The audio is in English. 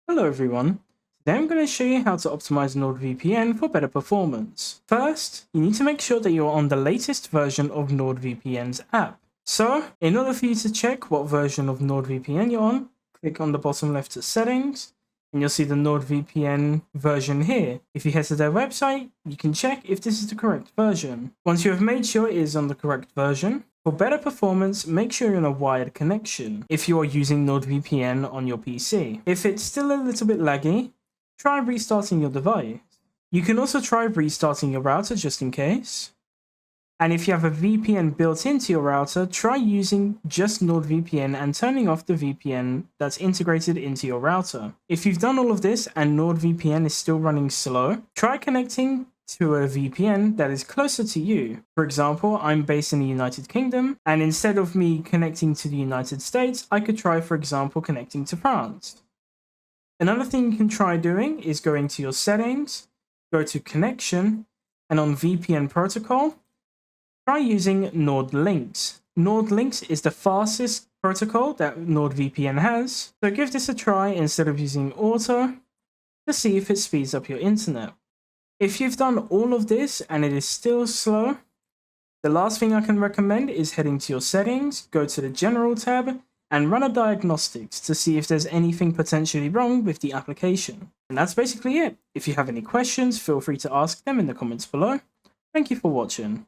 Hello everyone, today I'm going to show you how to optimize NordVPN for better performance. First, you need to make sure that you're on the latest version of NordVPN's app. So, in order for you to check what version of NordVPN you're on, click on the bottom left to settings, and you'll see the NordVPN version here. If you head to their website, you can check if this is the correct version. Once you have made sure it is on the correct version, for better performance, make sure you're in a wired connection if you are using NordVPN on your PC. If it's still a little bit laggy, try restarting your device. You can also try restarting your router just in case. And if you have a VPN built into your router, try using just NordVPN and turning off the VPN that's integrated into your router. If you've done all of this and NordVPN is still running slow, try connecting to a VPN that is closer to you. For example, I'm based in the United Kingdom, and instead of me connecting to the United States, I could try, for example, connecting to France. Another thing you can try doing is going to your settings, go to connection, and on VPN protocol, try using NordLynx. NordLynx is the fastest protocol that NordVPN has, so give this a try instead of using Auto to see if it speeds up your internet. If you've done all of this and it is still slow, the last thing I can recommend is heading to your settings, go to the General tab, and run a diagnostics to see if there's anything potentially wrong with the application. And that's basically it. If you have any questions, feel free to ask them in the comments below. Thank you for watching.